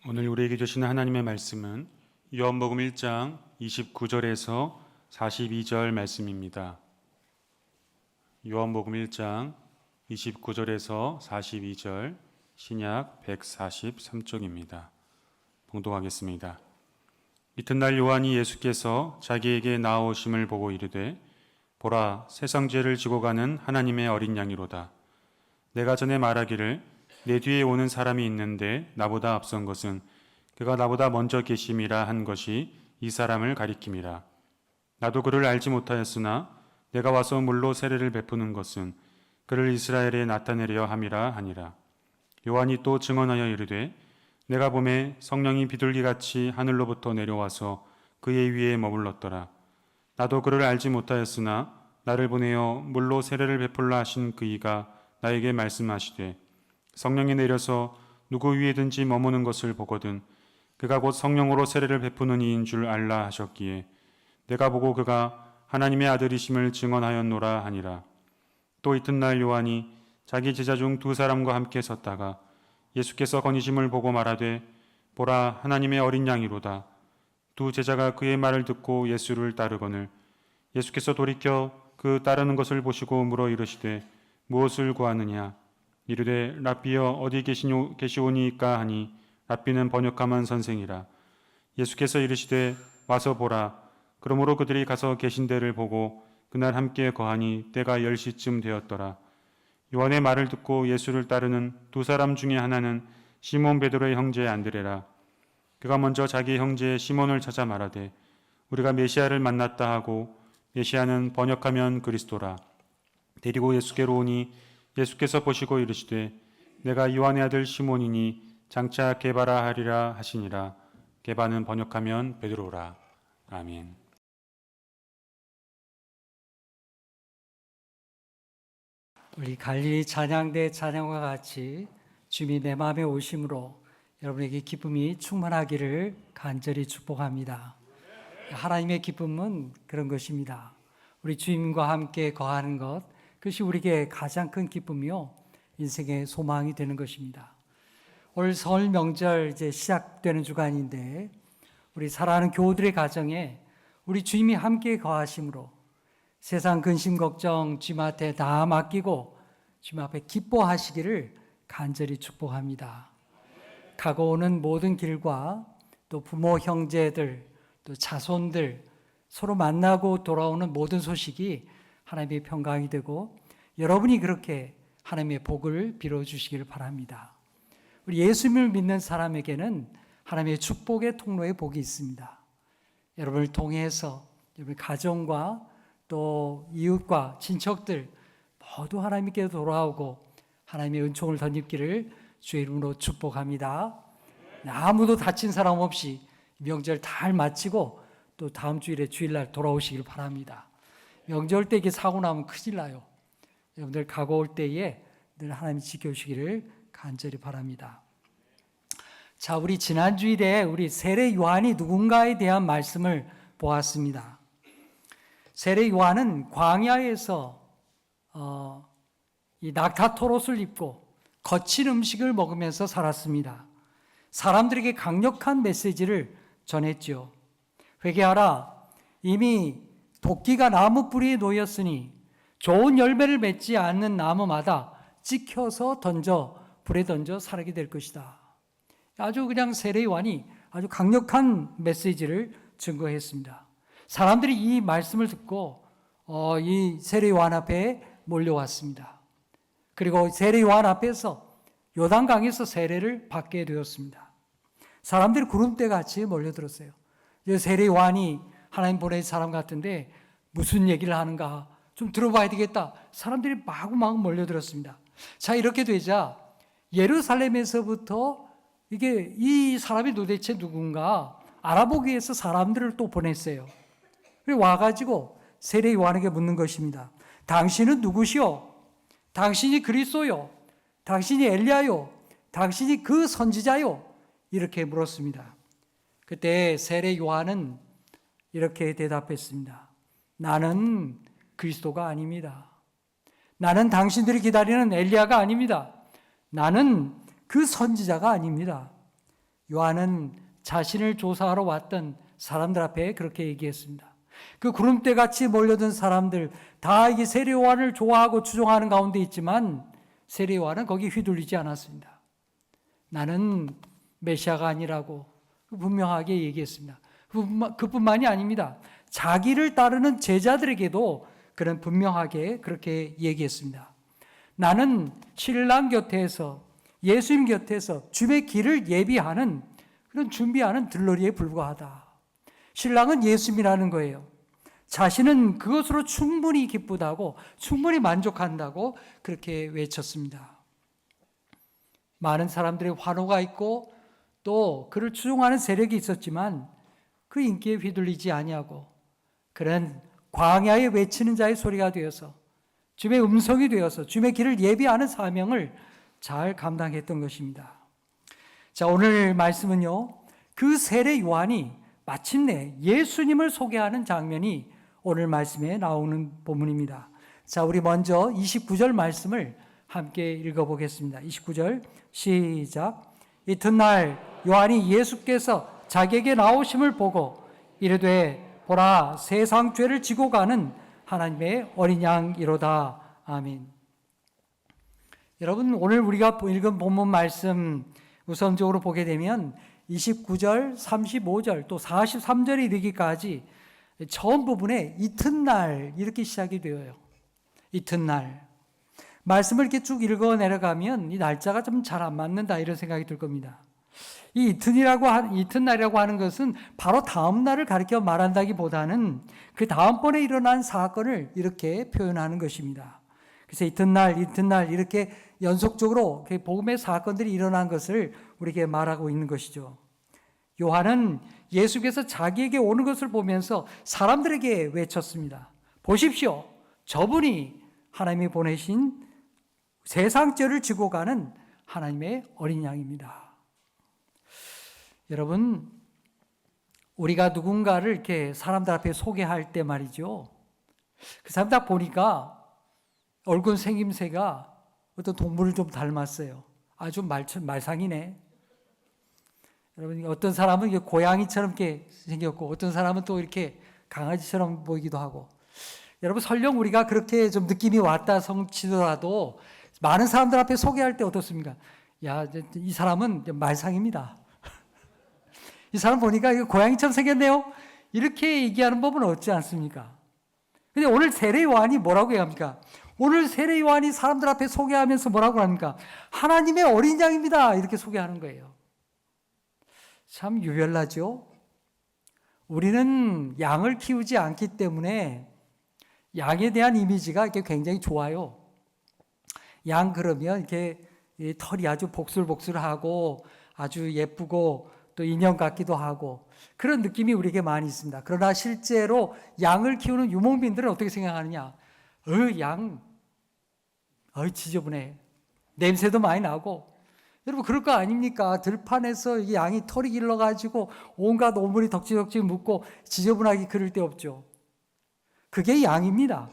오늘 우리에게 주시는 하나님의 말씀은 요한복음 1장 29절에서 42절 말씀입니다. 요한복음 1장 29절에서 42절 신약 143쪽입니다. 봉독하겠습니다. 이튿날 요한이 예수께서 자기에게 나아오심을 보고 이르되 보라, 세상 죄를 지고 가는 하나님의 어린 양이로다. 내가 전에 말하기를 내 뒤에 오는 사람이 있는데 나보다 앞선 것은 그가 나보다 먼저 계심이라 한 것이 이 사람을 가리킴이라. 나도 그를 알지 못하였으나 내가 와서 물로 세례를 베푸는 것은 그를 이스라엘에 나타내려 함이라 하니라. 요한이 또 증언하여 이르되 내가 보매 성령이 비둘기같이 하늘로부터 내려와서 그의 위에 머물렀더라. 나도 그를 알지 못하였으나 나를 보내어 물로 세례를 베풀라 하신 그이가 나에게 말씀하시되 성령이 내려서 누구 위에든지 머무는 것을 보거든 그가 곧 성령으로 세례를 베푸는 이인 줄 알라 하셨기에 내가 보고 그가 하나님의 아들이심을 증언하였노라 하니라. 또 이튿날 요한이 자기 제자 중 두 사람과 함께 섰다가 예수께서 거니심을 보고 말하되 보라, 하나님의 어린 양이로다. 두 제자가 그의 말을 듣고 예수를 따르거늘 예수께서 돌이켜 그 따르는 것을 보시고 물어 이르시되 무엇을 구하느냐? 이르되 랍비여 어디 계시오니이까 하니 랍비는 번역하면 선생이라. 예수께서 이르시되 와서 보라. 그러므로 그들이 가서 계신 데를 보고 그날 함께 거하니 때가 10시쯤 되었더라. 요한의 말을 듣고 예수를 따르는 두 사람 중에 하나는 시몬 베드로의 형제 안드레라. 그가 먼저 자기 형제 시몬을 찾아 말하되 우리가 메시아를 만났다 하고 메시아는 번역하면 그리스도라. 데리고 예수께로 오니 예수께서 보시고 이르시되 내가 요한의 아들 시몬이니 장차 게바라 하리라 하시니라. 게바는 번역하면 베드로라. 아멘. 우리 갈릴리 찬양대 찬양과 같이 주님이 내 마음에 오심으로 여러분에게 기쁨이 충만하기를 간절히 축복합니다. 하나님의 기쁨은 그런 것입니다. 우리 주님과 함께 거하는 것, 그것이 우리에게 가장 큰 기쁨이요 인생의 소망이 되는 것입니다. 오늘 설 명절 이제 시작되는 주간인데 우리 사랑하는 교우들의 가정에 우리 주님이 함께 거하심으로 세상 근심 걱정 주님 앞에 다 맡기고 주님 앞에 기뻐하시기를 간절히 축복합니다. 가고 오는 모든 길과 또 부모 형제들 또 자손들 서로 만나고 돌아오는 모든 소식이 하나님의 평강이 되고 여러분이 그렇게 하나님의 복을 빌어주시기를 바랍니다. 우리 예수님을 믿는 사람에게는 하나님의 축복의 통로에 복이 있습니다. 여러분을 통해서 여러분의 가정과 또 이웃과 친척들 모두 하나님께 돌아오고 하나님의 은총을 덧입기를 주의 이름으로 축복합니다. 아무도 다친 사람 없이 명절 잘 마치고 또 다음 주일에 주일날 돌아오시길 바랍니다. 명절 때 이게 사고 나면 큰일 나요. 여러분들 가고 올 때에 늘 하나님이 지켜주시기를 간절히 바랍니다. 자, 우리 지난 주일에 우리 세례 요한이 누군가에 대한 말씀을 보았습니다. 세례 요한은 광야에서 이 낙타토롯을 입고 거친 음식을 먹으면서 살았습니다. 사람들에게 강력한 메시지를 전했죠. 회개하라. 이미 도끼가 나무 뿌리에 놓였으니 좋은 열매를 맺지 않는 나무마다 찍혀서 불에 던져 사르게 될 것이다. 아주 그냥 세례 요한이 아주 강력한 메시지를 증거했습니다. 사람들이 이 말씀을 듣고 이 세례 요한 앞에 몰려왔습니다. 그리고 세례 요한 앞에서 요단강에서 세례를 받게 되었습니다. 사람들이 구름대 같이 몰려들었어요. 세례 요한이 하나님 보낸 사람 같은데 무슨 얘기를 하는가 좀 들어봐야 되겠다. 사람들이 마구마구 몰려들었습니다. 자, 이렇게 되자 예루살렘에서부터 이게 이 사람이 도대체 누군가 알아보기 위해서 사람들을 또 보냈어요. 그리고 와가지고 세례 요한에게 묻는 것입니다. 당신은 누구시오? 당신이 그리스도요? 당신이 엘리야요? 당신이 그 선지자요? 이렇게 물었습니다. 그때 세례 요한은 이렇게 대답했습니다. 나는 그리스도가 아닙니다. 나는 당신들이 기다리는 엘리야가 아닙니다. 나는 그 선지자가 아닙니다. 요한은 자신을 조사하러 왔던 사람들 앞에 그렇게 얘기했습니다. 그 구름대 같이 몰려든 사람들 다 이게 세례 요한을 좋아하고 추종하는 가운데 있지만 세례 요한은 거기 휘둘리지 않았습니다. 나는 메시아가 아니라고 분명하게 얘기했습니다. 그뿐만이 아닙니다. 자기를 따르는 제자들에게도 그는 분명하게 그렇게 얘기했습니다. 나는 신랑 곁에서 예수님 곁에서 주의 길을 예비하는 그런 준비하는 들러리에 불과하다. 신랑은 예수님이라는 거예요. 자신은 그것으로 충분히 기쁘다고 충분히 만족한다고 그렇게 외쳤습니다. 많은 사람들의 환호가 있고 또 그를 추종하는 세력이 있었지만 그 인기에 휘둘리지 아니하고 그는 광야에 외치는 자의 소리가 되어서 주의 음성이 되어서 주의 길을 예비하는 사명을 잘 감당했던 것입니다. 자, 오늘 말씀은요, 그 세례 요한이 마침내 예수님을 소개하는 장면이 오늘 말씀에 나오는 본문입니다. 자, 우리 먼저 29절 말씀을 함께 읽어보겠습니다. 29절 시작. 이튿날 요한이 예수께서 자기에게 나오심을 보고 이르되 보라 세상 죄를 지고 가는 하나님의 어린 양이로다. 아멘. 여러분, 오늘 우리가 읽은 본문 말씀 우선적으로 보게 되면 29절, 35절 또 43절에 이르기까지 처음 부분에 이튿날 이렇게 시작이 되어요. 이튿날. 말씀을 이렇게 쭉 읽어 내려가면 이 날짜가 좀 잘 안 맞는다 이런 생각이 들 겁니다. 이 이튿날이라고 하는 것은 바로 다음 날을 가리켜 말한다기보다는 그 다음번에 일어난 사건을 이렇게 표현하는 것입니다. 그래서 이튿날 이렇게 연속적으로 복음의 사건들이 일어난 것을 우리에게 말하고 있는 것이죠. 요한은 예수께서 자기에게 오는 것을 보면서 사람들에게 외쳤습니다. 보십시오. 저분이 하나님이 보내신 세상 죄를 지고 가는 하나님의 어린 양입니다. 여러분, 우리가 누군가를 이렇게 사람들 앞에 소개할 때 말이죠. 그 사람 딱 보니까 얼굴 생김새가 어떤 동물을 좀 닮았어요. 아주 말상이네. 여러분, 어떤 사람은 고양이처럼 이렇게 생겼고, 어떤 사람은 또 이렇게 강아지처럼 보이기도 하고. 여러분, 설령 우리가 그렇게 좀 느낌이 왔다 성치더라도 많은 사람들 앞에 소개할 때 어떻습니까? 야, 이 사람은 말상입니다. 이 사람 보니까 이거 고양이처럼 생겼네요. 이렇게 얘기하는 법은 없지 않습니까? 근데 오늘 세례 요한이 뭐라고 얘기합니까? 오늘 세례 요한이 사람들 앞에 소개하면서 뭐라고 합니까? 하나님의 어린 양입니다. 이렇게 소개하는 거예요. 참 유별나죠? 우리는 양을 키우지 않기 때문에 양에 대한 이미지가 이렇게 굉장히 좋아요. 양 그러면 이렇게 털이 아주 복슬복슬하고 아주 예쁘고 또 인형 같기도 하고 그런 느낌이 우리에게 많이 있습니다. 그러나 실제로 양을 키우는 유목민들은 어떻게 생각하느냐? 양, 지저분해. 냄새도 많이 나고. 여러분, 그럴 거 아닙니까? 들판에서 이 양이 털이 길러가지고 온갖 오물이 덕지덕지 묻고 지저분하게 그럴 데 없죠. 그게 양입니다.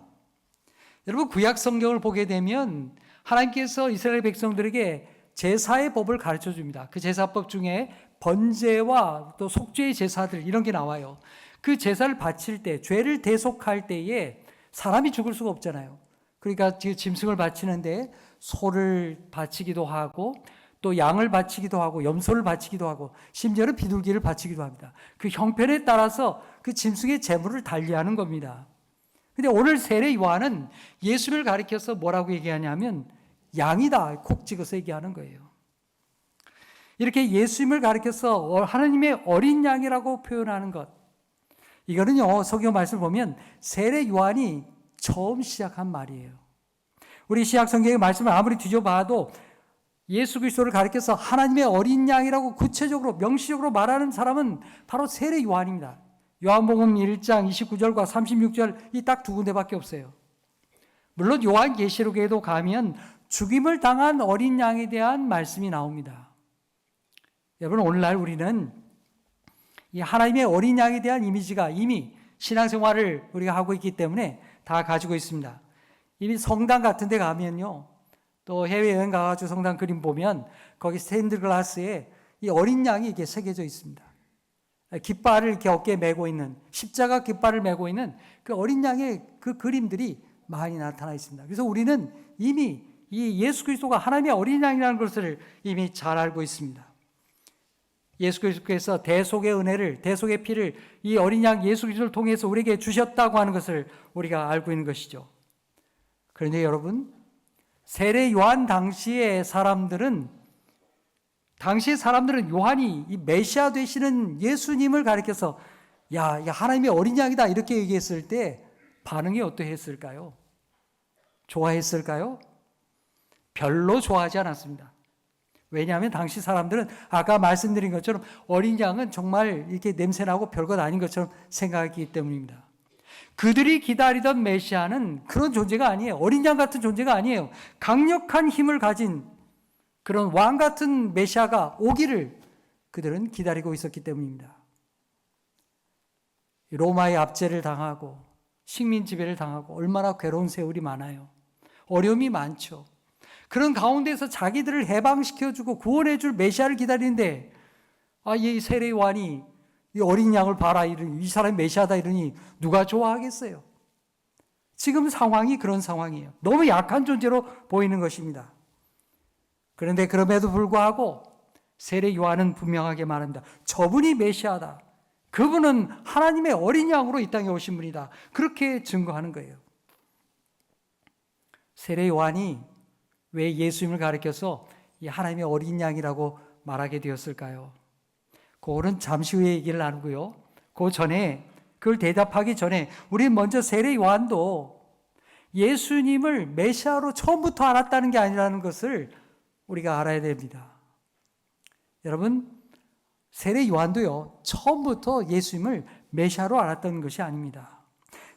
여러분, 구약 성경을 보게 되면 하나님께서 이스라엘 백성들에게 제사의 법을 가르쳐 줍니다. 그 제사법 중에 번제와 또 속죄의 제사들 이런 게 나와요. 그 제사를 바칠 때, 죄를 대속할 때에 사람이 죽을 수가 없잖아요. 그러니까 짐승을 바치는데 소를 바치기도 하고 또 양을 바치기도 하고 염소를 바치기도 하고 심지어는 비둘기를 바치기도 합니다. 그 형편에 따라서 그 짐승의 제물을 달리하는 겁니다. 근데 오늘 세례 요한은 예수를 가리켜서 뭐라고 얘기하냐면 양이다 콕 찍어서 얘기하는 거예요. 이렇게 예수님을 가리켜서 하나님의 어린 양이라고 표현하는 것, 이거는요 성경 말씀을 보면 세례 요한이 처음 시작한 말이에요. 우리 신약 성경의 말씀을 아무리 뒤져봐도 예수 그리스도를 가리켜서 하나님의 어린 양이라고 구체적으로 명시적으로 말하는 사람은 바로 세례 요한입니다. 요한복음 1장 29절과 36절 이 딱 두 군데밖에 없어요. 물론 요한계시록에도 가면 죽임을 당한 어린 양에 대한 말씀이 나옵니다. 여러분, 오늘날 우리는 이 하나님의 어린 양에 대한 이미지가 이미 신앙생활을 우리가 하고 있기 때문에 다 가지고 있습니다. 이미 성당 같은 데 가면요, 또 해외여행 가가지고 성당 그림 보면 거기 스테인드 글라스에 이 어린 양이 이게 새겨져 있습니다. 깃발을 이렇게 어깨에 메고 있는, 십자가 깃발을 메고 있는 그 어린 양의 그 그림들이 많이 나타나 있습니다. 그래서 우리는 이미 이 예수 그리스도가 하나님의 어린 양이라는 것을 이미 잘 알고 있습니다. 예수 그리스도께서 대속의 은혜를, 대속의 피를 이 어린 양 예수 그리스도를 통해서 우리에게 주셨다고 하는 것을 우리가 알고 있는 것이죠. 그런데 여러분, 세례 요한 당시의 사람들은 요한이 이 메시아 되시는 예수님을 가리켜서 야, 하나님의 어린 양이다 이렇게 얘기했을 때 반응이 어떠했을까요? 좋아했을까요? 별로 좋아하지 않았습니다. 왜냐하면 당시 사람들은 아까 말씀드린 것처럼 어린 양은 정말 이렇게 냄새나고 별것 아닌 것처럼 생각했기 때문입니다. 그들이 기다리던 메시아는 그런 존재가 아니에요. 어린 양 같은 존재가 아니에요. 강력한 힘을 가진 그런 왕 같은 메시아가 오기를 그들은 기다리고 있었기 때문입니다. 로마의 압제를 당하고 식민 지배를 당하고 얼마나 괴로운 세월이 많아요. 어려움이 많죠. 그런 가운데서 자기들을 해방시켜주고 구원해줄 메시아를 기다리는데 이 세례 요한이 이 어린 양을 봐라 이러니 이 사람이 메시아다 이러니 누가 좋아하겠어요? 지금 상황이 그런 상황이에요. 너무 약한 존재로 보이는 것입니다. 그런데 그럼에도 불구하고 세례 요한은 분명하게 말합니다. 저분이 메시아다. 그분은 하나님의 어린 양으로 이 땅에 오신 분이다. 그렇게 증거하는 거예요. 세례 요한이 왜 예수님을 가리켜서 이 하나님의 어린 양이라고 말하게 되었을까요? 그거는 잠시 후에 얘기를 나누고요. 그 전에, 그걸 대답하기 전에 우리 먼저 세례 요한도 예수님을 메시아로 처음부터 알았다는 게 아니라는 것을 우리가 알아야 됩니다. 여러분, 세례 요한도요, 처음부터 예수님을 메시아로 알았던 것이 아닙니다.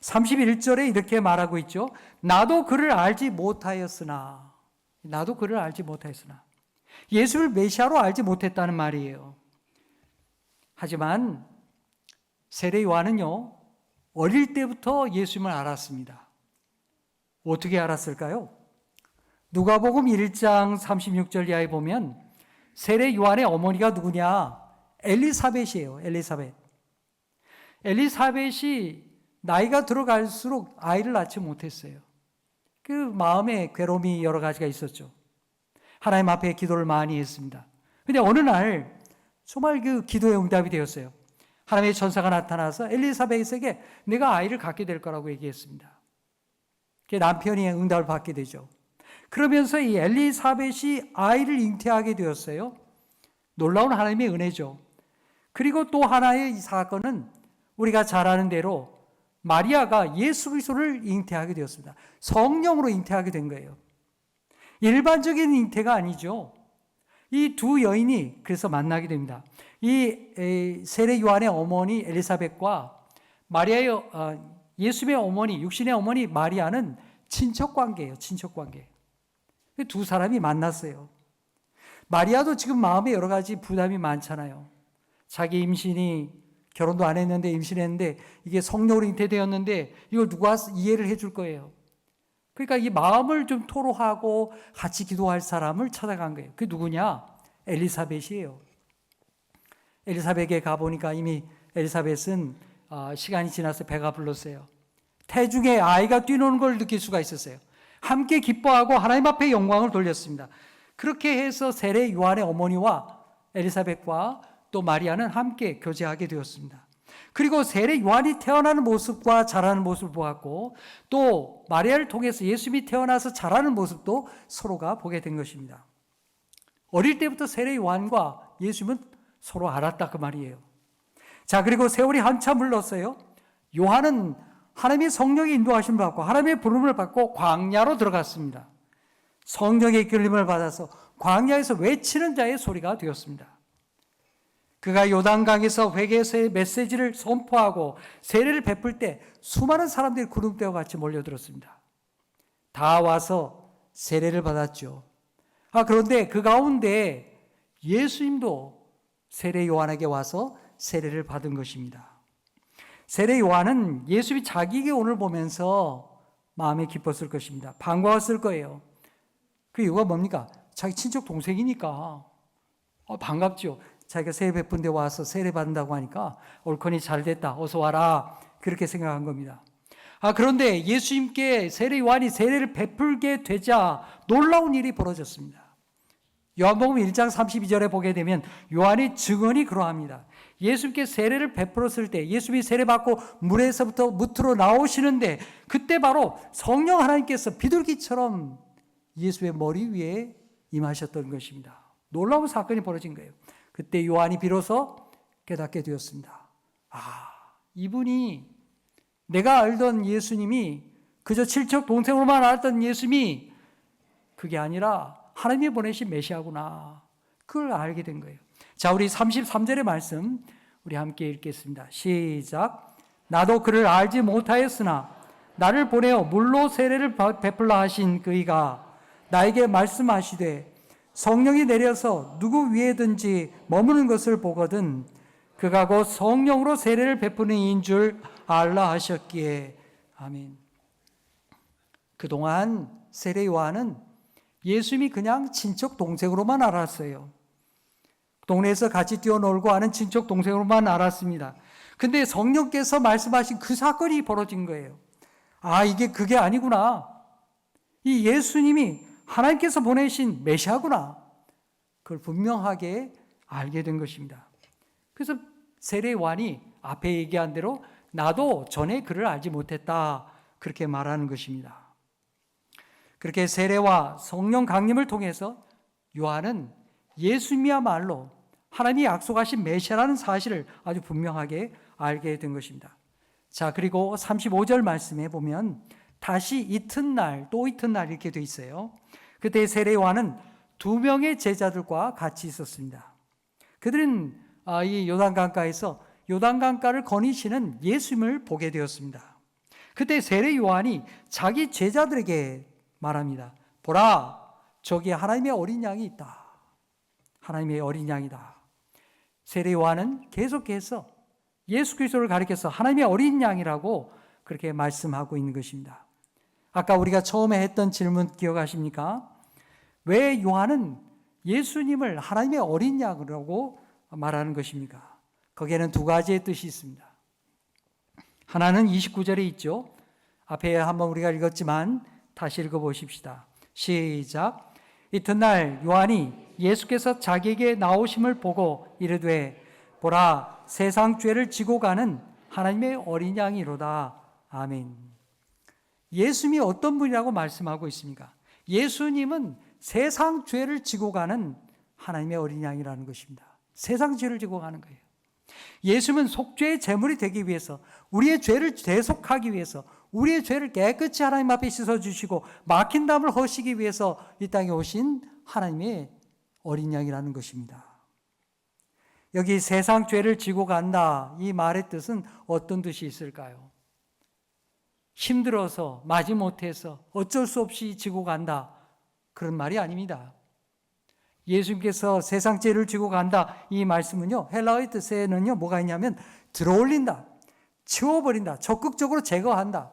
31절에 이렇게 말하고 있죠. 나도 그를 알지 못하였으나. 예수를 메시아로 알지 못했다는 말이에요. 하지만 세례 요한은요, 어릴 때부터 예수님을 알았습니다. 어떻게 알았을까요? 누가복음 1장 36절 이하에 보면 세례 요한의 어머니가 누구냐? 엘리사벳이에요. 엘리사벳이 나이가 들어갈수록 아이를 낳지 못했어요. 그 마음에 괴로움이 여러 가지가 있었죠. 하나님 앞에 기도를 많이 했습니다. 그런데 어느 날 정말 그 기도의 응답이 되었어요. 하나님의 천사가 나타나서 엘리사벳에게 내가 아이를 갖게 될 거라고 얘기했습니다. 남편이 응답을 받게 되죠. 그러면서 이 엘리사벳이 아이를 잉태하게 되었어요. 놀라운 하나님의 은혜죠. 그리고 또 하나의 이 사건은 우리가 잘 아는 대로 마리아가 예수 그리스도를 잉태하게 되었습니다. 성령으로 잉태하게 된 거예요. 일반적인 잉태가 아니죠. 이 두 여인이 그래서 만나게 됩니다. 이 세례 요한의 어머니 엘리사벳과 마리아의 예수님의 어머니, 육신의 어머니 마리아는 친척 관계예요. 친척 관계. 두 사람이 만났어요. 마리아도 지금 마음에 여러 가지 부담이 많잖아요. 자기 임신이 결혼도 안 했는데 임신했는데 이게 성령으로 잉태되었는데 이걸 누가 이해를 해줄 거예요. 그러니까 이 마음을 좀 토로하고 같이 기도할 사람을 찾아간 거예요. 그게 누구냐? 엘리사벳이에요. 엘리사벳에 가보니까 이미 엘리사벳은 시간이 지나서 배가 불렀어요. 태중에 아이가 뛰노는 걸 느낄 수가 있었어요. 함께 기뻐하고 하나님 앞에 영광을 돌렸습니다. 그렇게 해서 세례 요한의 어머니와 엘리사벳과 또 마리아는 함께 교제하게 되었습니다. 그리고 세례 요한이 태어나는 모습과 자라는 모습을 보았고 또 마리아를 통해서 예수님이 태어나서 자라는 모습도 서로가 보게 된 것입니다. 어릴 때부터 세례 요한과 예수님은 서로 알았다 그 말이에요. 자, 그리고 세월이 한참 흘렀어요. 요한은 하나님의 성령의 인도하심을 받고 하나님의 부름을 받고 광야로 들어갔습니다. 성령의 이끌림을 받아서 광야에서 외치는 자의 소리가 되었습니다. 그가 요단강에서 회개에서의 메시지를 선포하고 세례를 베풀 때 수많은 사람들이 구름대와 같이 몰려들었습니다. 다 와서 세례를 받았죠. 그런데 그 가운데 예수님도 세례 요한에게 와서 세례를 받은 것입니다. 세례 요한은 예수님이 자기에게 오늘 보면서 마음에 기뻤을 것입니다. 반가웠을 거예요. 그 이유가 뭡니까? 자기 친척 동생이니까. 반갑죠. 자기가 세례 베푼 데 와서 세례 받는다고 하니까 옳거니 잘 됐다. 어서 와라. 그렇게 생각한 겁니다. 그런데 예수님께 세례 요한이 세례를 베풀게 되자 놀라운 일이 벌어졌습니다. 요한복음 1장 32절에 보게 되면 요한의 증언이 그러합니다. 예수님께 세례를 베풀었을 때 예수님이 세례받고 물에서부터 무트로 나오시는데 그때 바로 성령 하나님께서 비둘기처럼 예수의 머리 위에 임하셨던 것입니다. 놀라운 사건이 벌어진 거예요. 그때 요한이 비로소 깨닫게 되었습니다. 이분이 내가 알던 예수님이 그저 친척 동생으로만 알았던 예수님이 그게 아니라 하나님이 보내신 메시아구나. 그걸 알게 된 거예요. 자, 우리 33절의 말씀 우리 함께 읽겠습니다. 시작. 나도 그를 알지 못하였으나 나를 보내어 물로 세례를 베풀라 하신 그이가 나에게 말씀하시되 성령이 내려서 누구 위에든지 머무는 것을 보거든 그가 곧 성령으로 세례를 베푸는 이인 줄 알라 하셨기에. 아멘. 그동안 세례 요한은 예수님이 그냥 친척 동생으로만 알았어요. 동네에서 같이 뛰어놀고 하는 친척 동생으로만 알았습니다. 근데 성령께서 말씀하신 그 사건이 벌어진 거예요. 이게 그게 아니구나. 이 예수님이 하나님께서 보내신 메시아구나. 그걸 분명하게 알게 된 것입니다. 그래서 세례 요한이 앞에 얘기한 대로 나도 전에 그를 알지 못했다. 그렇게 말하는 것입니다. 그렇게 세례와 성령 강림을 통해서 요한은 예수님이야말로 하나님이 약속하신 메시아라는 사실을 아주 분명하게 알게 된 것입니다. 자, 그리고 35절 말씀에 보면 다시 이튿날 또 이튿날 이렇게 돼 있어요. 그때 세례 요한은 2명의 제자들과 같이 있었습니다. 그들은 이 요단강가에서 요단강가를 거니시는 예수님을 보게 되었습니다. 그때 세례 요한이 자기 제자들에게 말합니다. 보라, 저기 하나님의 어린 양이 있다. 하나님의 어린 양이다. 세례 요한은 계속해서 예수 그리스도를 가리켜서 하나님의 어린 양이라고 그렇게 말씀하고 있는 것입니다. 아까 우리가 처음에 했던 질문 기억하십니까? 왜 요한은 예수님을 하나님의 어린 양이라고 말하는 것입니까? 거기에는 두 가지의 뜻이 있습니다. 하나는 29절에 있죠. 앞에 한번 우리가 읽었지만 다시 읽어보십시다. 시작. 이튿날 요한이 예수께서 자기에게 나오심을 보고 이르되 보라, 세상 죄를 지고 가는 하나님의 어린 양이로다. 아멘. 예수님이 어떤 분이라고 말씀하고 있습니까? 예수님은 세상 죄를 지고 가는 하나님의 어린 양이라는 것입니다. 세상 죄를 지고 가는 거예요. 예수님은 속죄의 제물이 되기 위해서, 우리의 죄를 대속하기 위해서, 우리의 죄를 깨끗이 하나님 앞에 씻어주시고 막힌 담을 허시기 위해서 이 땅에 오신 하나님의 어린 양이라는 것입니다. 여기 세상 죄를 지고 간다, 이 말의 뜻은 어떤 뜻이 있을까요? 힘들어서 마지못해서 어쩔 수 없이 지고 간다, 그런 말이 아닙니다. 예수님께서 세상 죄를 지고 간다, 이 말씀은요, 헬라어의 뜻에는요 뭐가 있냐면 들어올린다, 치워버린다, 적극적으로 제거한다,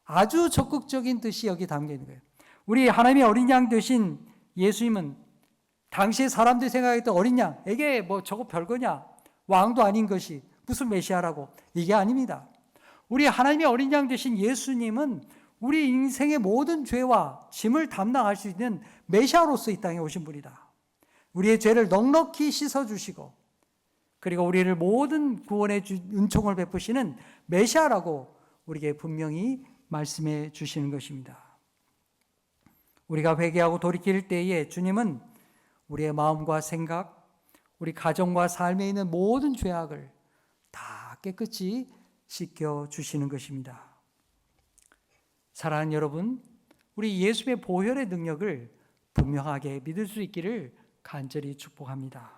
아주 적극적인 뜻이 여기 담겨 있는 거예요. 우리 하나님의 어린 양 되신 예수님은 당시에 사람들이 생각했던 어린 양, 이게 뭐 저거 별거냐, 왕도 아닌 것이 무슨 메시아라고, 이게 아닙니다. 우리 하나님의 어린 양 되신 예수님은 우리 인생의 모든 죄와 짐을 담당할 수 있는 메시아로서 이 땅에 오신 분이다. 우리의 죄를 넉넉히 씻어주시고 그리고 우리를 모든 구원의 은총을 베푸시는 메시아라고 우리에게 분명히 말씀해 주시는 것입니다. 우리가 회개하고 돌이킬 때에 주님은 우리의 마음과 생각, 우리 가정과 삶에 있는 모든 죄악을 다 깨끗이 씻겨주시는 것입니다. 사랑하는 여러분, 우리 예수의 보혈의 능력을 분명하게 믿을 수 있기를 간절히 축복합니다.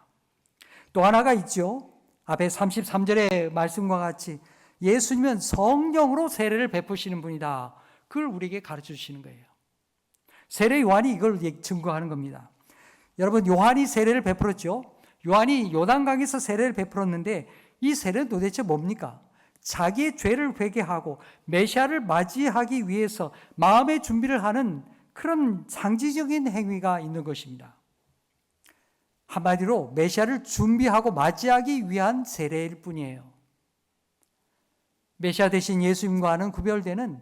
또 하나가 있죠. 앞에 33절의 말씀과 같이 예수님은 성령으로 세례를 베푸시는 분이다. 그걸 우리에게 가르쳐 주시는 거예요. 세례 요한이 이걸 증거하는 겁니다. 여러분, 요한이 세례를 베풀었죠. 요한이 요단강에서 세례를 베풀었는데 이 세례는 도대체 뭡니까? 자기의 죄를 회개하고 메시아를 맞이하기 위해서 마음의 준비를 하는 그런 상징적인 행위가 있는 것입니다. 한마디로 메시아를 준비하고 맞이하기 위한 세례일 뿐이에요. 메시아 대신 예수님과는 구별되는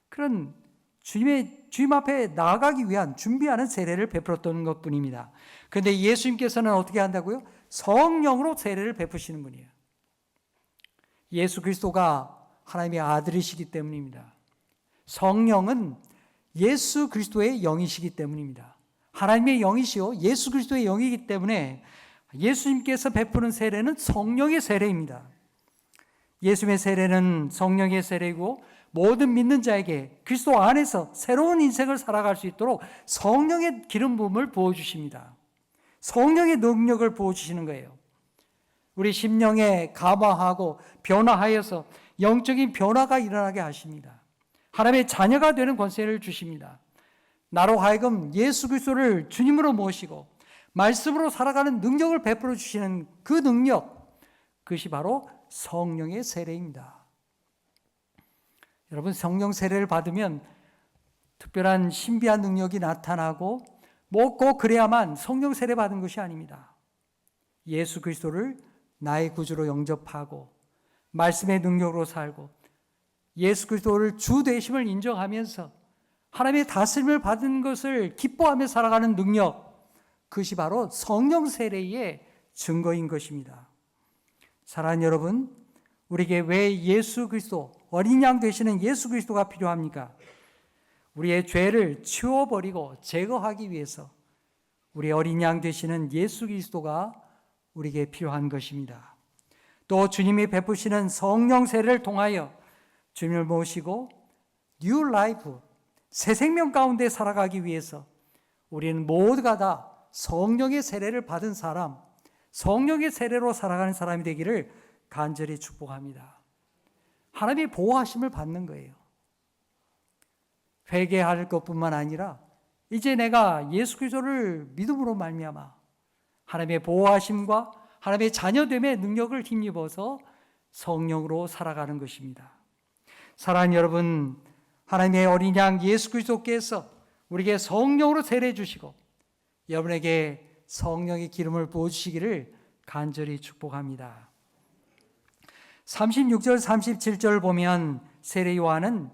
그런 주님 앞에 나아가기 위한 준비하는 세례를 베풀었던 것뿐입니다. 그런데 예수님께서는 어떻게 한다고요? 성령으로 세례를 베푸시는 분이에요. 예수 그리스도가 하나님의 아들이시기 때문입니다. 성령은 예수 그리스도의 영이시기 때문입니다. 하나님의 영이시요 예수 그리스도의 영이기 때문에 예수님께서 베푸는 세례는 성령의 세례입니다. 예수님의 세례는 성령의 세례이고 모든 믿는 자에게 그리스도 안에서 새로운 인생을 살아갈 수 있도록 성령의 기름 부음을 부어주십니다. 성령의 능력을 부어주시는 거예요. 우리 심령에 감화하고 변화하여서 영적인 변화가 일어나게 하십니다. 하나님의 자녀가 되는 권세를 주십니다. 나로 하여금 예수 그리스도를 주님으로 모시고 말씀으로 살아가는 능력을 베풀어 주시는 그 능력, 그것이 바로 성령의 세례입니다. 여러분, 성령 세례를 받으면 특별한 신비한 능력이 나타나고 꼭 그래야만 성령 세례 받은 것이 아닙니다. 예수 그리스도를 나의 구주로 영접하고 말씀의 능력으로 살고 예수 그리스도를 주 되심을 인정하면서 하나님의 다스림을 받은 것을 기뻐하며 살아가는 능력, 그것이 바로 성령 세례의 증거인 것입니다. 사랑하는 여러분, 우리에게 왜 예수 그리스도, 어린 양 되시는 예수 그리스도가 필요합니까? 우리의 죄를 치워버리고 제거하기 위해서 우리 어린 양 되시는 예수 그리스도가 우리에게 필요한 것입니다. 또 주님이 베푸시는 성령 세례를 통하여 주님을 모시고 뉴 라이프, 새 생명 가운데 살아가기 위해서 우리는 모두가 다 성령의 세례를 받은 사람, 성령의 세례로 살아가는 사람이 되기를 간절히 축복합니다. 하나님의 보호하심을 받는 거예요. 회개할 것뿐만 아니라 이제 내가 예수 그리스도를 믿음으로 말미암아 하나님의 보호하심과 하나님의 자녀됨의 능력을 힘입어서 성령으로 살아가는 것입니다. 사랑하는 여러분, 하나님의 어린 양 예수 그리스도께서 우리에게 성령으로 세례해 주시고 여러분에게 성령의 기름을 부어주시기를 간절히 축복합니다. 36절 37절 보면 세례 요한은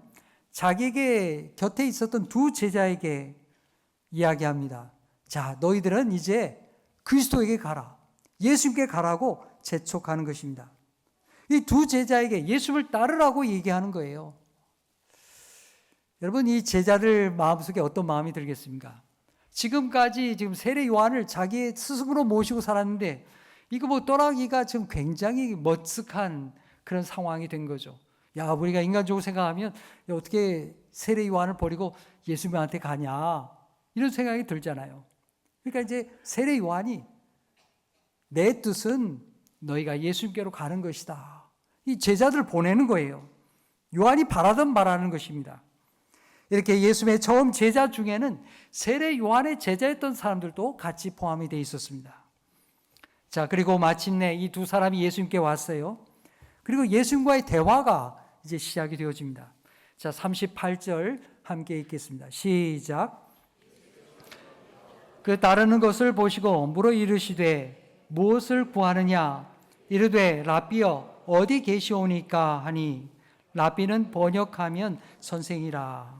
자기에게 곁에 있었던 두 제자에게 이야기합니다. 자, 너희들은 이제 그리스도에게 가라, 예수님께 가라고 재촉하는 것입니다. 이 두 제자에게 예수님을 따르라고 얘기하는 거예요. 여러분, 이 제자들 마음속에 어떤 마음이 들겠습니까? 지금까지 세례 요한을 자기 스승으로 모시고 살았는데 이거 떠나기가 지금 굉장히 머쓱한 그런 상황이 된 거죠. 야, 우리가 인간적으로 생각하면 어떻게 세례 요한을 버리고 예수님한테 가냐, 이런 생각이 들잖아요. 그러니까 이제 세례 요한이 내 뜻은 너희가 예수님께로 가는 것이다, 이 제자들을 보내는 거예요. 요한이 바라던 바라는 것입니다. 이렇게 예수님의 처음 제자 중에는 세례 요한의 제자였던 사람들도 같이 포함이 되어 있었습니다. 자, 그리고 마침내 이 두 사람이 예수님께 왔어요. 그리고 예수님과의 대화가 이제 시작이 되어집니다. 자, 38절 함께 읽겠습니다. 시작. 그 따르는 것을 보시고 물어 이르시되 무엇을 구하느냐? 이르되 라삐여 어디 계시오니까 하니, 라삐는 번역하면 선생이라.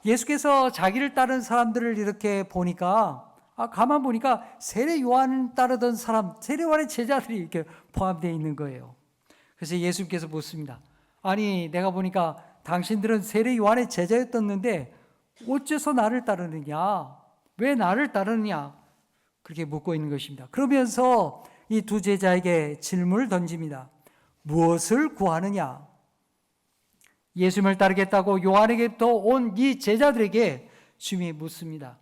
예수께서 자기를 따르는 사람들을 이렇게 보니까 가만 보니까 세례 요한을 따르던 사람, 세례 요한의 제자들이 이렇게 포함되어 있는 거예요. 그래서 예수님께서 묻습니다. 아니, 내가 보니까 당신들은 세례 요한의 제자였었는데 어째서 나를 따르느냐? 왜 나를 따르느냐? 그렇게 묻고 있는 것입니다. 그러면서 이 두 제자에게 질문을 던집니다. 무엇을 구하느냐? 예수님을 따르겠다고 요한에게부터 온 이 제자들에게 주님이 묻습니다.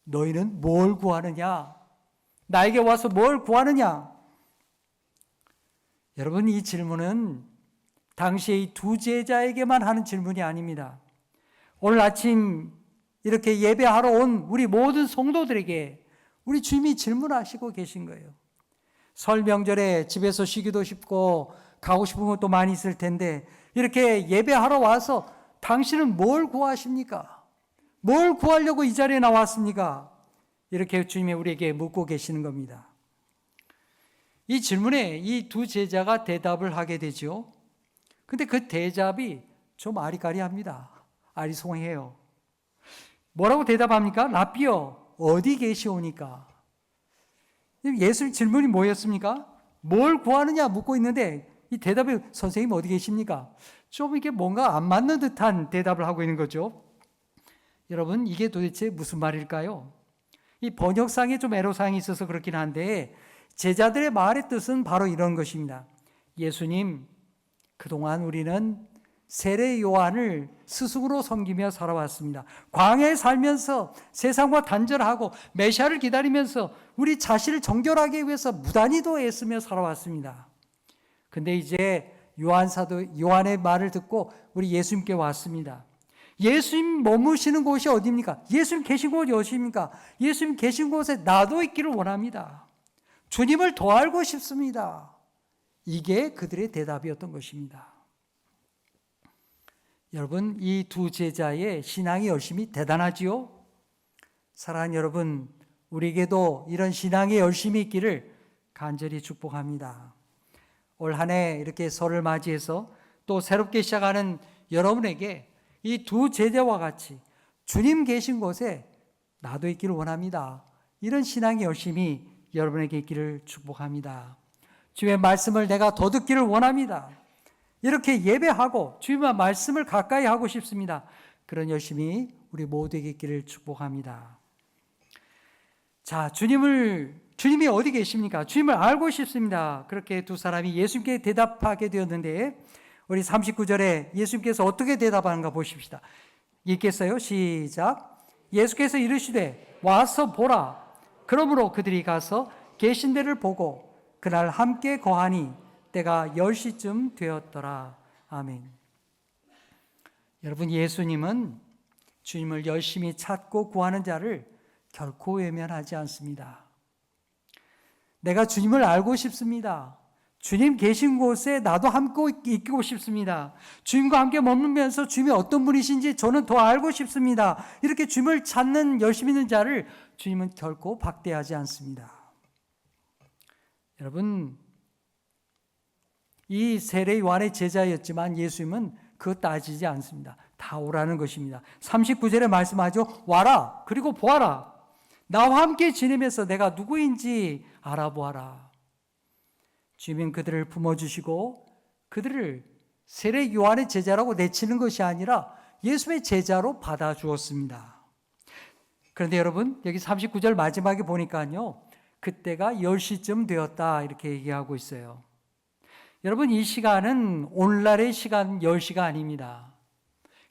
너희는 뭘 구하느냐? 나에게 와서 뭘 구하느냐? 여러분, 이 질문은 당시에 이 두 제자에게만 하는 질문이 아닙니다. 오늘 아침 이렇게 예배하러 온 우리 모든 성도들에게 우리 주님이 질문하시고 계신 거예요. 설 명절에 집에서 쉬기도 쉽고 가고 싶은 것도 많이 있을 텐데 이렇게 예배하러 와서 당신은 뭘 구하십니까? 뭘 구하려고 이 자리에 나왔습니까? 이렇게 주님이 우리에게 묻고 계시는 겁니다. 이 질문에 이 두 제자가 대답을 하게 되죠. 근데 그 대답이 좀 아리까리합니다. 아리송해요. 뭐라고 대답합니까? 랍비여, 어디 계시오니까? 예수님 질문이 뭐였습니까? 뭘 구하느냐 묻고 있는데 이 대답이 선생님 어디 계십니까? 좀 이게 뭔가 안 맞는 듯한 대답을 하고 있는 거죠. 여러분, 이게 도대체 무슨 말일까요? 이 번역상에 좀 애로사항이 있어서 그렇긴 한데 제자들의 말의 뜻은 바로 이런 것입니다. 예수님, 그동안 우리는 세례 요한을 스승으로 섬기며 살아왔습니다. 광야에 살면서 세상과 단절하고 메시아를 기다리면서 우리 자신을 정결하게 위해서 무단히도 애쓰며 살아왔습니다. 근데 이제 요한의 말을 듣고 우리 예수님께 왔습니다. 예수님 머무시는 곳이 어디입니까? 예수님 계신 곳이 어디입니까? 예수님 계신 곳에 나도 있기를 원합니다. 주님을 더 알고 싶습니다. 이게 그들의 대답이었던 것입니다. 여러분, 이 두 제자의 신앙의 열심이 대단하지요? 사랑하는 여러분, 우리에게도 이런 신앙의 열심이 있기를 간절히 축복합니다. 올 한 해 이렇게 설을 맞이해서 또 새롭게 시작하는 여러분에게 이 두 제자와 같이 주님 계신 곳에 나도 있기를 원합니다. 이런 신앙의 열심이 여러분에게 있기를 축복합니다. 주의 말씀을 내가 더 듣기를 원합니다. 이렇게 예배하고 주님의 말씀을 가까이 하고 싶습니다. 그런 열심이 우리 모두에게 있기를 축복합니다. 자, 주님이 어디 계십니까? 주님을 알고 싶습니다. 그렇게 두 사람이 예수님께 대답하게 되었는데 우리 39절에 예수님께서 어떻게 대답하는가 보십시다. 읽겠어요? 시작. 예수께서 이르시되 와서 보라. 그러므로 그들이 가서 계신 데를 보고 그날 함께 거하니 때가 10시쯤 되었더라. 아멘. 여러분, 예수님은 주님을 열심히 찾고 구하는 자를 결코 외면하지 않습니다. 내가 주님을 알고 싶습니다. 주님 계신 곳에 나도 함께 있고 싶습니다. 주님과 함께 머물면서 주님이 어떤 분이신지 저는 더 알고 싶습니다. 이렇게 주님을 찾는 열심 있는 자를 주님은 결코 박대하지 않습니다. 여러분, 이 세례 요한의 제자였지만 예수님은 그거 따지지 않습니다. 다 오라는 것입니다. 39절에 말씀하죠. 와라, 그리고 보아라. 나와 함께 지내면서 내가 누구인지 알아보아라. 주님은 그들을 품어주시고 그들을 세례 요한의 제자라고 내치는 것이 아니라 예수의 제자로 받아주었습니다. 그런데 여러분, 여기 39절 마지막에 보니까요, 그때가 10시쯤 되었다 이렇게 얘기하고 있어요. 여러분, 이 시간은 오늘날의 시간 10시가 아닙니다.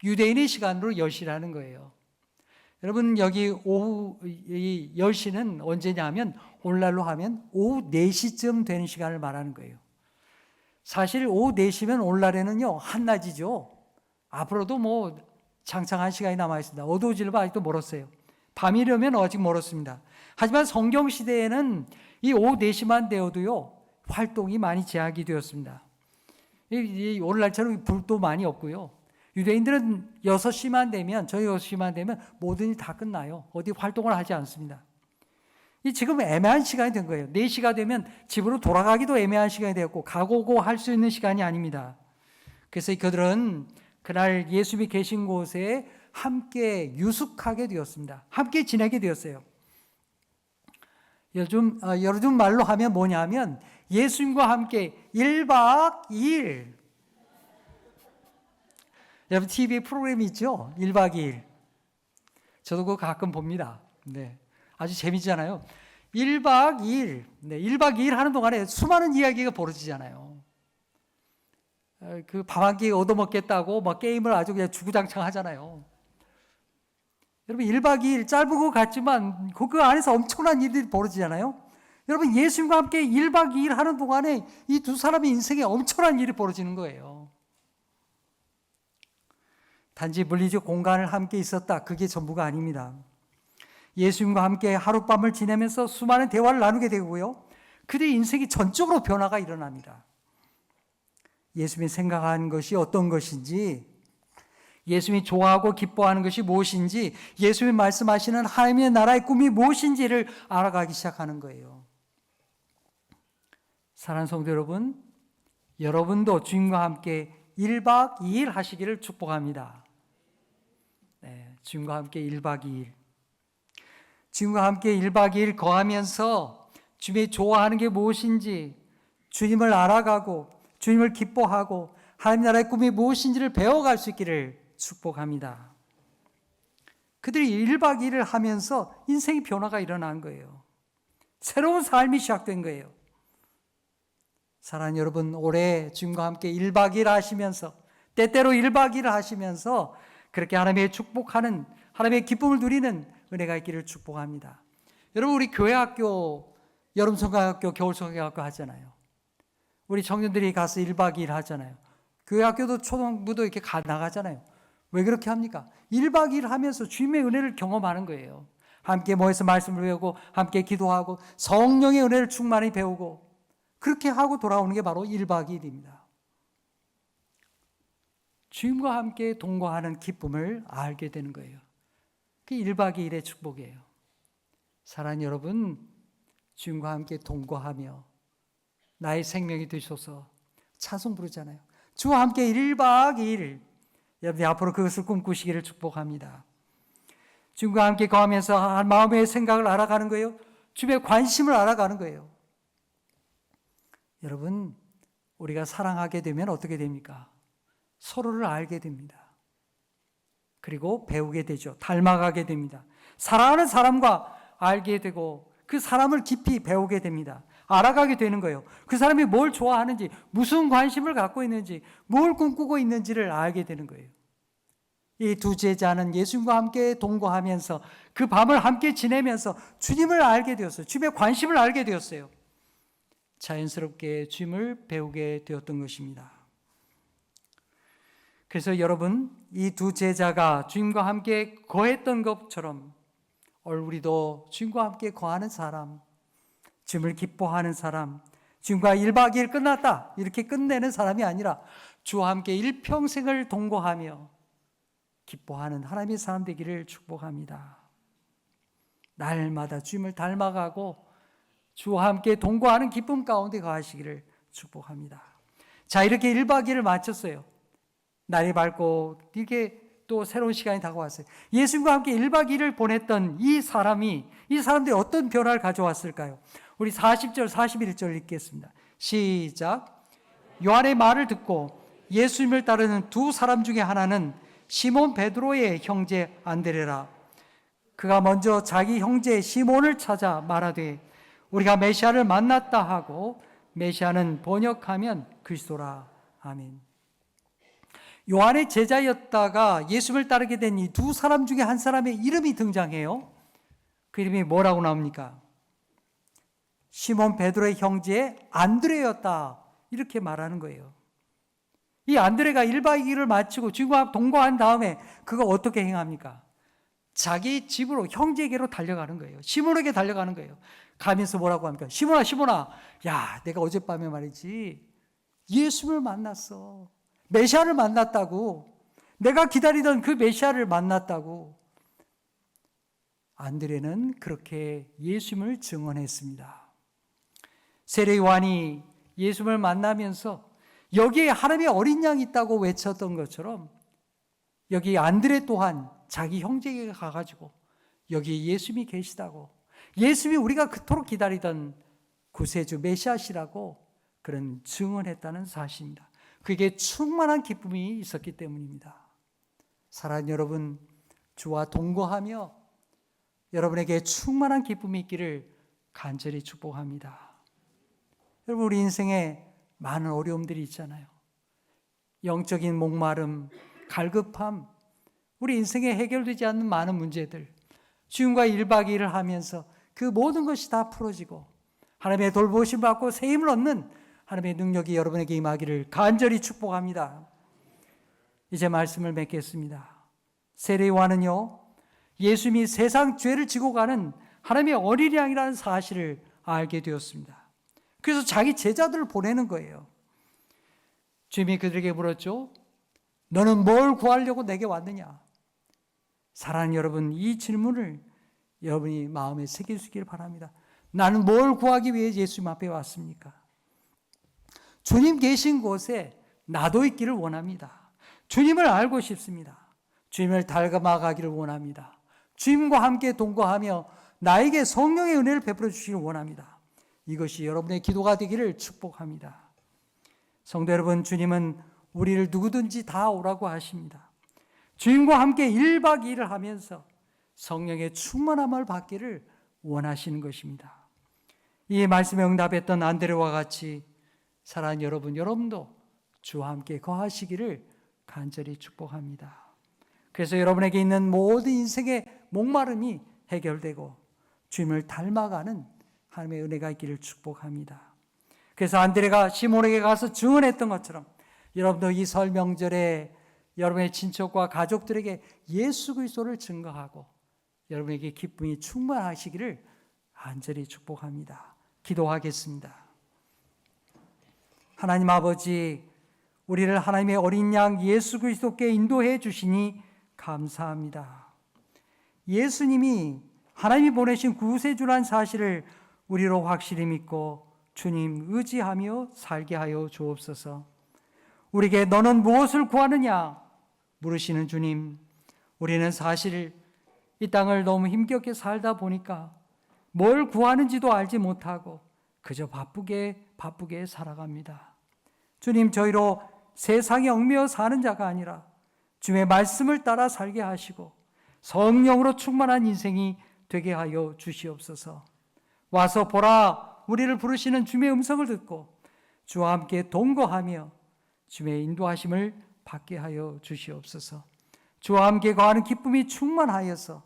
유대인의 시간으로 10시라는 거예요. 여러분, 여기 오후 이 10시는 언제냐면 오늘날로 하면 오후 4시쯤 되는 시간을 말하는 거예요. 사실 오후 4시면 오늘날에는요 한낮이죠. 앞으로도 뭐 장창한 시간이 남아있습니다. 어두워질 바 아직도 멀었어요. 밤이려면 아직 멀었습니다. 하지만 성경시대에는 이 오후 4시만 되어도요 활동이 많이 제약이 되었습니다. 오늘날처럼 불도 많이 없고요. 유대인들은 6시만 되면, 저희 6시만 되면 모든 일 다 끝나요. 어디 활동을 하지 않습니다. 지금 애매한 시간이 된 거예요. 4시가 되면 집으로 돌아가기도 애매한 시간이 되었고 가고고 할 수 있는 시간이 아닙니다. 그래서 그들은 그날 예수님이 계신 곳에 함께 유숙하게 되었습니다. 함께 지내게 되었어요. 요즘 말로 하면 뭐냐면 예수님과 함께 1박 2일. 여러분, TV 프로그램이 있죠? 1박 2일. 저도 그거 가끔 봅니다. 네. 아주 재미있잖아요. 1박 2일. 네. 1박 2일 하는 동안에 수많은 이야기가 벌어지잖아요. 그 밥 한 끼 얻어먹겠다고 막 게임을 아주 그냥 주구장창 하잖아요. 여러분, 1박 2일 짧은 것 같지만 그 안에서 엄청난 일들이 벌어지잖아요. 여러분, 예수님과 함께 1박 2일 하는 동안에 이 두 사람의 인생에 엄청난 일이 벌어지는 거예요. 단지 물리적 공간을 함께 있었다, 그게 전부가 아닙니다. 예수님과 함께 하룻밤을 지내면서 수많은 대화를 나누게 되고요, 그들의 인생이 전적으로 변화가 일어납니다. 예수님이 생각하는 것이 어떤 것인지, 예수님이 좋아하고 기뻐하는 것이 무엇인지, 예수님이 말씀하시는 하나님의 나라의 꿈이 무엇인지를 알아가기 시작하는 거예요. 사랑하는 성도 여러분, 여러분도 주님과 함께 1박 2일 하시기를 축복합니다. 네, 주님과 함께 1박 2일. 주님과 함께 1박 2일 거하면서 주님이 좋아하는 게 무엇인지, 주님을 알아가고 주님을 기뻐하고 하나님 나라의 꿈이 무엇인지를 배워갈 수 있기를 축복합니다. 그들이 1박 2일을 하면서 인생의 변화가 일어난 거예요. 새로운 삶이 시작된 거예요. 사랑하는 여러분, 올해 주님과 함께 1박 2일 하시면서, 때때로 1박 2일 하시면서 그렇게 하나님의 축복하는, 하나님의 기쁨을 누리는 은혜가 있기를 축복합니다. 여러분, 우리 교회학교, 여름성경학교, 겨울성경학교 하잖아요. 우리 청년들이 가서 1박 2일 하잖아요. 교회학교도 초등부도 이렇게 나가잖아요. 왜 그렇게 합니까? 1박 2일 하면서 주님의 은혜를 경험하는 거예요. 함께 모여서 말씀을 배우고 함께 기도하고 성령의 은혜를 충만히 배우고 그렇게 하고 돌아오는 게 바로 1박 2일입니다. 주님과 함께 동거하는 기쁨을 알게 되는 거예요. 그게 1박 2일의 축복이에요. 사랑하는 여러분, 주님과 함께 동거하며 나의 생명이 되셔서 찬송 부르잖아요. 주와 함께 1박 2일, 여러분이 앞으로 그것을 꿈꾸시기를 축복합니다. 주님과 함께 거하면서 마음의 생각을 알아가는 거예요. 주님의 관심을 알아가는 거예요. 여러분, 우리가 사랑하게 되면 어떻게 됩니까? 서로를 알게 됩니다. 그리고 배우게 되죠. 닮아가게 됩니다. 사랑하는 사람과 알게 되고 그 사람을 깊이 배우게 됩니다. 알아가게 되는 거예요. 그 사람이 뭘 좋아하는지, 무슨 관심을 갖고 있는지, 뭘 꿈꾸고 있는지를 알게 되는 거예요. 이 두 제자는 예수님과 함께 동거하면서 그 밤을 함께 지내면서 주님을 알게 되었어요. 주님의 관심을 알게 되었어요. 자연스럽게 주님을 배우게 되었던 것입니다. 그래서 여러분, 이 두 제자가 주님과 함께 거했던 것처럼 우리도 주님과 함께 거하는 사람, 주님을 기뻐하는 사람, 주님과 1박 2일 끝났다 이렇게 끝내는 사람이 아니라 주와 함께 일평생을 동거하며 기뻐하는 하나님의 사람 되기를 축복합니다. 날마다 주님을 닮아가고 주와 함께 동거하는 기쁨 가운데 거하시기를 축복합니다. 자, 이렇게 1박 2일을 마쳤어요. 날이 밝고 이렇게 또 새로운 시간이 다가왔어요. 예수님과 함께 1박 2일을 보냈던 이 사람들이 어떤 변화를 가져왔을까요? 우리 40절, 41절 읽겠습니다. 시작. 요한의 말을 듣고 예수님을 따르는 두 사람 중에 하나는 시몬 베드로의 형제 안드레라. 그가 먼저 자기 형제 시몬을 찾아 말하되 우리가 메시아를 만났다 하고, 메시아는 번역하면 그리스도라. 아멘. 요한의 제자였다가 예수님을 따르게 된 이 두 사람 중에 한 사람의 이름이 등장해요. 그 이름이 뭐라고 나옵니까? 시몬 베드로의 형제 안드레였다 이렇게 말하는 거예요. 이 안드레가 1박 2일을 마치고 주님과 동거한 다음에 그가 어떻게 행합니까? 자기 집으로, 형제에게로 달려가는 거예요. 시몬에게 달려가는 거예요. 가면서 뭐라고 합니까? 시몬아, 야, 내가 어젯밤에 말이지 예수를 만났어. 메시아를 만났다고. 내가 기다리던 그 메시아를 만났다고. 안드레는 그렇게 예수님을 증언했습니다. 세례 요한이 예수님을 만나면서 여기에 하나님의 어린 양이 있다고 외쳤던 것처럼 여기 안드레 또한 자기 형제에게 가가지고 여기 예수님이 계시다고, 예수님이 우리가 그토록 기다리던 구세주 메시아시라고 그런 증언했다는 사실입니다. 그게 충만한 기쁨이 있었기 때문입니다. 사랑하는 여러분, 주와 동거하며 여러분에게 충만한 기쁨이 있기를 간절히 축복합니다. 여러분, 우리 인생에 많은 어려움들이 있잖아요. 영적인 목마름, 갈급함, 우리 인생에 해결되지 않는 많은 문제들, 주님과 1박 2일을 하면서 그 모든 것이 다 풀어지고 하나님의 돌보심을 받고 새 힘을 얻는 하나님의 능력이 여러분에게 임하기를 간절히 축복합니다. 이제 말씀을 맺겠습니다. 세례 요한은요, 예수님이 세상 죄를 지고 가는 하나님의 어린 양이라는 사실을 알게 되었습니다. 그래서 자기 제자들을 보내는 거예요. 주님이 그들에게 물었죠. 너는 뭘 구하려고 내게 왔느냐? 사랑하는 여러분, 이 질문을 여러분이 마음에 새길 수 있기를 바랍니다. 나는 뭘 구하기 위해 예수님 앞에 왔습니까? 주님 계신 곳에 나도 있기를 원합니다. 주님을 알고 싶습니다. 주님을 닮아가기를 원합니다. 주님과 함께 동거하며 나에게 성령의 은혜를 베풀어 주시기를 원합니다. 이것이 여러분의 기도가 되기를 축복합니다. 성도 여러분, 주님은 우리를 누구든지 다 오라고 하십니다. 주님과 함께 1박 2일을 하면서 성령의 충만함을 받기를 원하시는 것입니다. 이 말씀에 응답했던 안드레와 같이 사랑하는 여러분도 주와 함께 거하시기를 간절히 축복합니다. 그래서 여러분에게 있는 모든 인생의 목마름이 해결되고 주님을 닮아가는 하나님의 은혜가 있기를 축복합니다. 그래서 안드레가 시몬에게 가서 증언했던 것처럼 여러분도 이 설 명절에 여러분의 친척과 가족들에게 예수 그리스도를 증거하고 여러분에게 기쁨이 충만하시기를 간절히 축복합니다. 기도하겠습니다. 하나님 아버지, 우리를 하나님의 어린 양 예수 그리스도께 인도해 주시니 감사합니다. 예수님이 하나님이 보내신 구세주란 사실을 우리로 확실히 믿고 주님 의지하며 살게 하여 주옵소서. 우리에게 너는 무엇을 구하느냐 물으시는 주님, 우리는 사실 이 땅을 너무 힘겹게 살다 보니까 뭘 구하는지도 알지 못하고 그저 바쁘게 살아갑니다. 주님, 저희로 세상에 얽매여 사는 자가 아니라 주님의 말씀을 따라 살게 하시고 성령으로 충만한 인생이 되게 하여 주시옵소서. 와서 보라, 우리를 부르시는 주님의 음성을 듣고 주와 함께 동거하며 주님의 인도하심을 받게 하여 주시옵소서. 주와 함께 거하는 기쁨이 충만하여서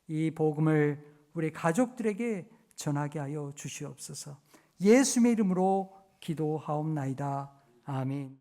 이 복음을 우리 가족들에게 전하게 하여 주시옵소서. 예수님의 이름으로 기도하옵나이다. 아멘.